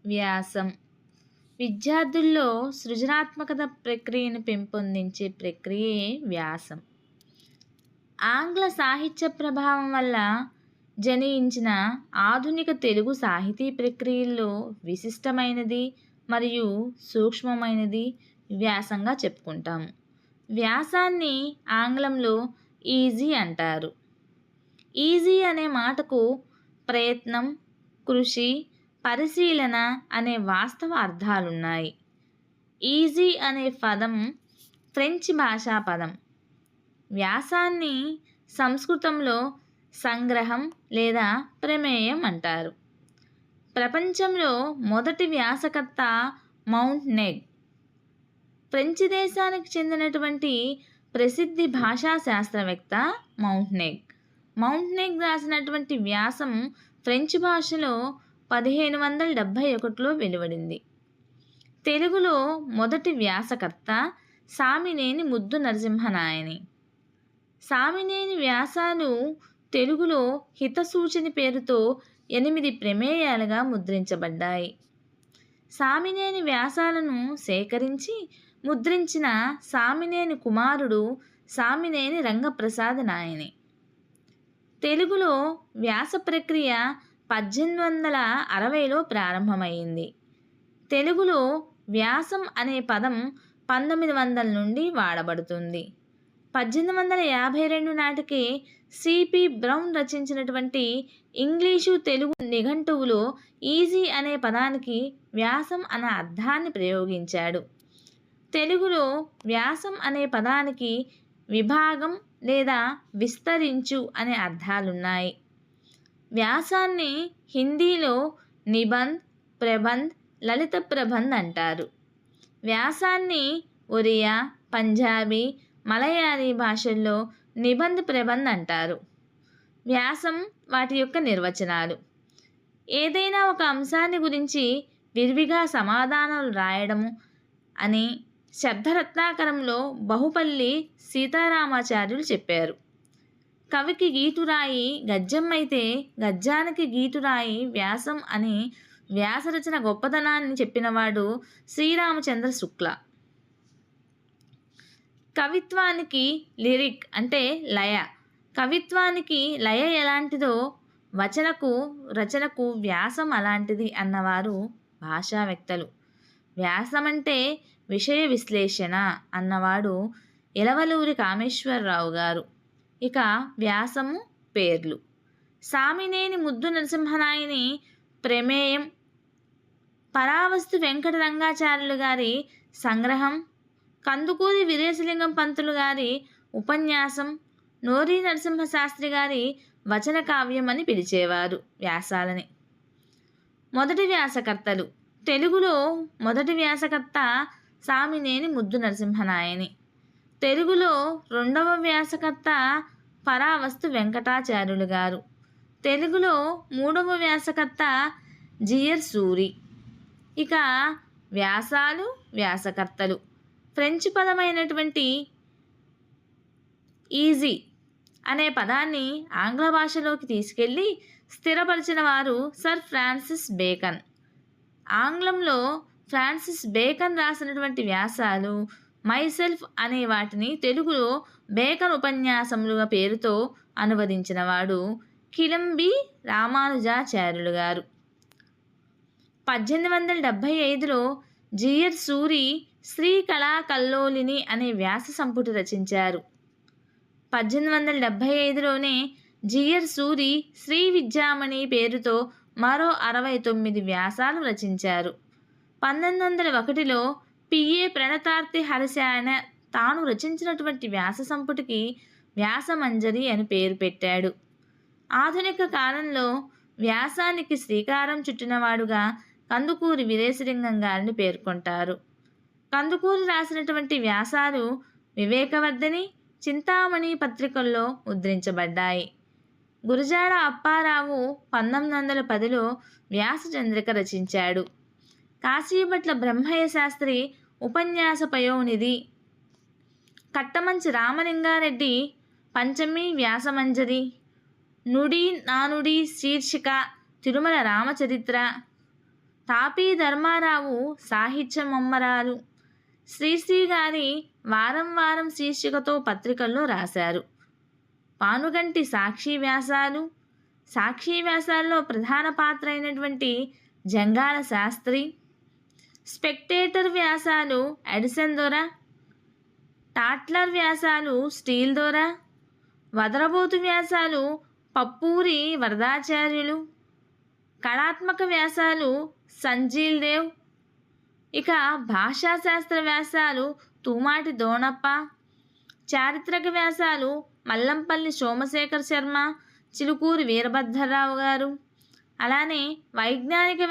వ్యాసం విద్యార్థుల్లో సృజనాత్మకత ప్రక్రియను పెంపొందించే ప్రక్రియే వ్యాసం. ఆంగ్ల సాహిత్య ప్రభావం వల్ల జనించిన ఆధునిక తెలుగు సాహితీ ప్రక్రియల్లో విశిష్టమైనది మరియు సూక్ష్మమైనది వ్యాసంగా చెప్పుకుంటాము. వ్యాసాన్ని ఆంగ్లంలో ఈజీ అంటారు. ఈజీ అనే మాటకు ప్రయత్నం, కృషి, పరిశీలన అనే వాస్తవ అర్థాలున్నాయి. ఈజీ అనే పదం ఫ్రెంచ్ భాషా పదం. వ్యాసాన్ని సంస్కృతంలో సంగ్రహం లేదా ప్రమేయం అంటారు. ప్రపంచంలో మొదటి వ్యాసకర్త మౌంట్నెగ్. ఫ్రెంచ్ దేశానికి చెందినటువంటి ప్రసిద్ధి భాషా శాస్త్రవేత్త మౌంట్నెగ్. మౌంట్నెగ్ రాసినటువంటి వ్యాసం ఫ్రెంచ్ భాషలో 1571లో వెలువడింది. తెలుగులో మొదటి వ్యాసకర్త సామినేని ముద్దు నరసింహనాయని. సామినేని వ్యాసాలు తెలుగులో హితసూచిని పేరుతో 8 ప్రమేయాలుగా ముద్రించబడ్డాయి. సామినేని వ్యాసాలను సేకరించి ముద్రించిన సామినేని కుమారుడు సామినేని రంగప్రసాద నాయని. తెలుగులో వ్యాస ప్రక్రియ 1860లో ప్రారంభమైంది. తెలుగులో వ్యాసం అనే పదం 1900 నుండి వాడబడుతుంది. 1852 నాటికి సిపి బ్రౌన్ రచించినటువంటి ఇంగ్లీషు తెలుగు నిఘంటువులో ఈజీ అనే పదానికి వ్యాసం అనే అర్థాన్ని ప్రయోగించాడు. తెలుగులో వ్యాసం అనే పదానికి విభాగం లేదా విస్తరించు అనే అర్థాలున్నాయి. వ్యాసాన్ని హిందీలో నిబంధ్, ప్రబంధ్, లలిత ప్రబంధ్ అంటారు. వ్యాసాన్ని ఒరియా, పంజాబీ, మలయాళీ భాషల్లో నిబంధ్ ప్రబంధ్ అంటారు. వ్యాసం వాటి యొక్క నిర్వచనాలు: ఏదైనా ఒక అంశాన్ని గురించి విరివిగా సమాధానాలు రాయడము అని శబ్దరత్నాకరంలో బహుపల్లి సీతారామాచార్యులు చెప్పారు. కవికి గీటురాయి గద్యం అయితే గద్యానికి గీటురాయి వ్యాసం అని వ్యాసరచన గొప్పదనాన్ని చెప్పినవాడు శ్రీరామచంద్ర శుక్ల. కవిత్వానికి లిరిక్ అంటే లయ, కవిత్వానికి లయ ఎలాంటిదో రచనకు వ్యాసం అలాంటిది అన్నవారు భాషావేత్తలు. వ్యాసమంటే విషయ విశ్లేషణ అన్నవాడు ఎలవలూరి కామేశ్వరరావు గారు. ఇక వ్యాసము పేర్లు: సామినేని ముద్దు నరసింహనాయని ప్రమేయం, పరావస్తు వెంకట రంగాచార్యులు గారి సంగ్రహం, కందుకూరి వీరేశలింగం పంతులు గారి ఉపన్యాసం, నోరి నరసింహశాస్త్రి గారి వచన కావ్యం అని పిలిచేవారు వ్యాసాలని. మొదటి వ్యాసకర్తలు: తెలుగులో మొదటి వ్యాసకర్త సామినేని ముద్దు నరసింహనాయని. తెలుగులో రెండవ వ్యాసకర్త పరావస్తు వెంకటాచార్యులు గారు. తెలుగులో మూడవ వ్యాసకర్త జియర్ సూరి. ఇక వ్యాసాలు, వ్యాసకర్తలు: ఫ్రెంచ్ పదమైనటువంటి ఈజీ అనే పదాన్ని ఆంగ్ల భాషలోకి తీసుకెళ్ళి స్థిరపరిచిన వారు సర్ ఫ్రాన్సిస్ బేకన్. ఆంగ్లంలో ఫ్రాన్సిస్ బేకన్ రాసినటువంటి వ్యాసాలు మైసెల్ఫ్ అనే వాటిని తెలుగులో బేకన్ ఉపన్యాసములుగా పేరుతో అనువదించినవాడు కిలంబి రామానుజాచార్యులు గారు. 1875లో జియర్ సూరి శ్రీ కళాకల్లోలిని అనే వ్యాస సంపుటి రచించారు. 1875లోనే జియర్ సూరి శ్రీ విద్యామణి పేరుతో మరో 69 వ్యాసాలు రచించారు. 1901లో పిఏ ప్రణతార్తి హరిశాయన తాను రచించినటువంటి వ్యాస సంపుటికి వ్యాసమంజరి అని పేరు పెట్టాడు. ఆధునిక కాలంలో వ్యాసానికి శ్రీకారం చుట్టినవాడుగా కందుకూరి వీరేశలింగం గారిని పేర్కొంటారు. కందుకూరి రాసినటువంటి వ్యాసాలు వివేకవర్ధిని, చింతామణి పత్రికల్లో ముద్రించబడ్డాయి. గురజాడ అప్పారావు 1910లో వ్యాసచంద్రిక రచించాడు. కాశీభట్ల బ్రహ్మయ్య శాస్త్రి ఉపన్యాస పయోనిధి, కట్టమంచి రామలింగారెడ్డి పంచమి వ్యాసమంజరి, నుడి నానుడి శీర్షిక, తిరుమల రామచరిత్ర, తాపీ ధర్మారావు సాహిత్య మమ్మరాలు. శ్రీశ్రీ గారి వారం వారం శీర్షికతో పత్రికల్లో రాశారు. పానుగంటి సాక్షి వ్యాసాలు. సాక్షి వ్యాసాల్లో ప్రధాన పాత్ర అయినటువంటి జంగాల శాస్త్రి. స్పెక్టేటర్ వ్యాసాలు ఎడిసన్ దొర. టాట్లర్ వ్యాసాలు స్టీల్ దొర. వదరబోతు వ్యాసాలు పప్పూరి వరదాచార్యులు. కళాత్మక వ్యాసాలు సంజీల్ దేవ్. ఇక భాషాశాస్త్ర వ్యాసాలు తూమాటి దోణప్ప. చారిత్రక వ్యాసాలు మల్లంపల్లి సోమశేఖర్ శర్మ, చిలుకూరి వీరభద్రరావు గారు. అలానే వైజ్ఞానిక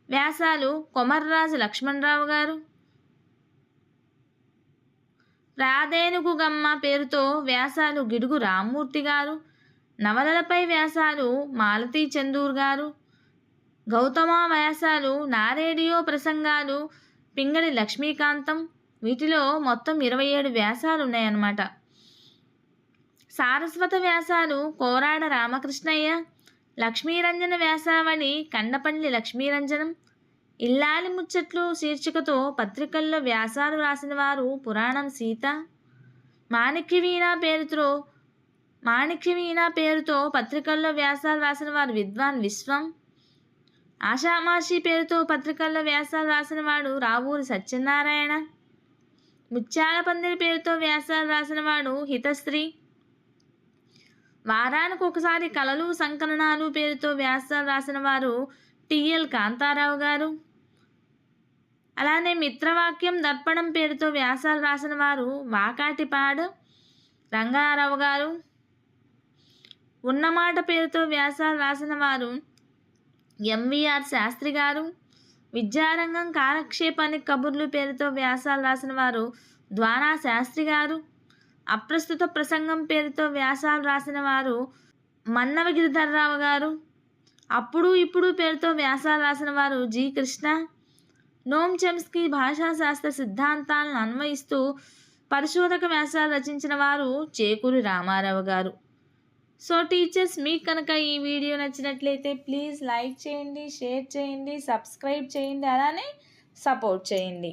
వ్యాసాలు కొమర్రాజు లక్ష్మణరావు గారు. ప్రాదేనుగు గమ్మ పేరుతో వ్యాసాలు గిడుగు రామ్మూర్తి గారు. నవలలపై వ్యాసాలు మాలతీ చందూర్ గారు. గౌతమ వ్యాసాలు నారేడియో ప్రసంగాలు పింగళి లక్ష్మీకాంతం. వీటిలో మొత్తం 27 వ్యాసాలు ఉన్నాయన్నమాట. సారస్వత వ్యాసాలు కోరాడ రామకృష్ణయ్య. లక్ష్మీరంజన వ్యాసావళి కండపల్లి లక్ష్మీరంజనం. ఇల్లాలి ముచ్చట్లు శీర్షికతో పత్రికల్లో వ్యాసాలు రాసిన వారు పురాణం సీత. మాణిక్యవీణ పేరుతో పత్రికల్లో వ్యాసాలు రాసిన వారు విద్వాన్ విశ్వం. ఆషామాషి పేరుతో పత్రికల్లో వ్యాసాలు రాసిన వాడు రావూరి సత్యనారాయణ. ముత్యాల పందిరి పేరుతో వ్యాసాలు రాసిన వాడు హితశ్రీ. వారానికి ఒకసారి కళలు సంకలనాలు పేరుతో వ్యాసాలు రాసిన వారు టిఎల్ కాంతారావు గారు. అలానే మిత్రవాక్యం దర్పణం పేరుతో వ్యాసాలు రాసిన వారు వాకాటిపాడు రంగారావు గారు. ఉన్నమాట పేరుతో వ్యాసాలు రాసిన వారు ఎంవిఆర్ శాస్త్రి గారు. విద్యారంగం కాలక్షేపానికి కబుర్లు పేరుతో వ్యాసాలు రాసిన వారు ద్వారా శాస్త్రి గారు. అప్రస్తుత ప్రసంగం పేరుతో వ్యాసాలు రాసిన వారు మన్నవ గిరిధర్రావు గారు. అప్పుడు ఇప్పుడు పేరుతో వ్యాసాలు రాసిన వారు జి కృష్ణ. నోమ్ చెమ్స్కీ భాషాశాస్త్ర సిద్ధాంతాలను అన్వయిస్తూ పరిశోధక వ్యాసాలు రచించిన వారు చేకూరి రామారావు గారు. సో టీచర్స్, మీకు కనుక ఈ వీడియో నచ్చినట్లయితే ప్లీజ్ లైక్ చేయండి, షేర్ చేయండి, సబ్స్క్రైబ్ చేయండి, అలానే సపోర్ట్ చేయండి.